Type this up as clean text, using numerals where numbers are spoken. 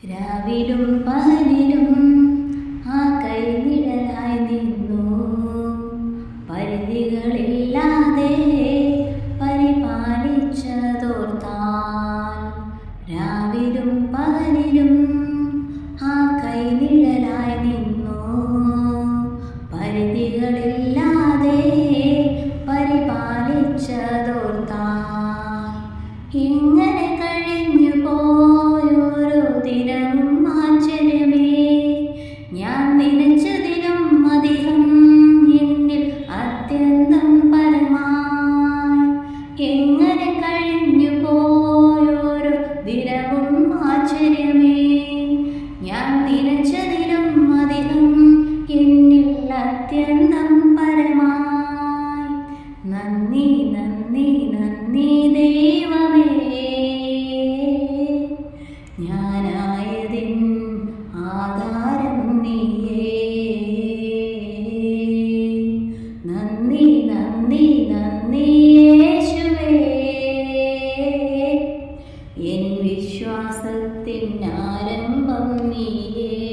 രാവിലും പകലിലും ആ കൈനിഴലായി നിന്നു, പരിധികളില്ലാതെ പരിപാലിച്ചതോർത്താൽ. രാവിലും പകലിലും ആ കൈനിഴലായി നിന്നു, പരിധികളില്ലാതെ പരിപാലിച്ചതോർത്താൽ. ഇങ്ങനെ കഴിഞ്ഞു പോയോരോ ദിനവും ആശ്ചര്യമേ, ഞാൻ നനച്ചതിലും അധികം എന്നിൽ അത്യന്തം പരമായി. എങ്ങനെ കഴിഞ്ഞു പോയോരോ ദിനവും ആശ്ചര്യമേ, ഞാൻ നനച്ചതിലും അധികം എന്നിൽ അത്യന്തം പരമായി. നന്ദി നന്ദി നന്ദി ദൈവമേ, ഞാനായതിൻ ആധാരം നീയേ. നന്ദി നന്ദി നന്ദി യേശുവേ, എൻ വിശ്വാസത്തിൻ ആരംഭം നീയേ.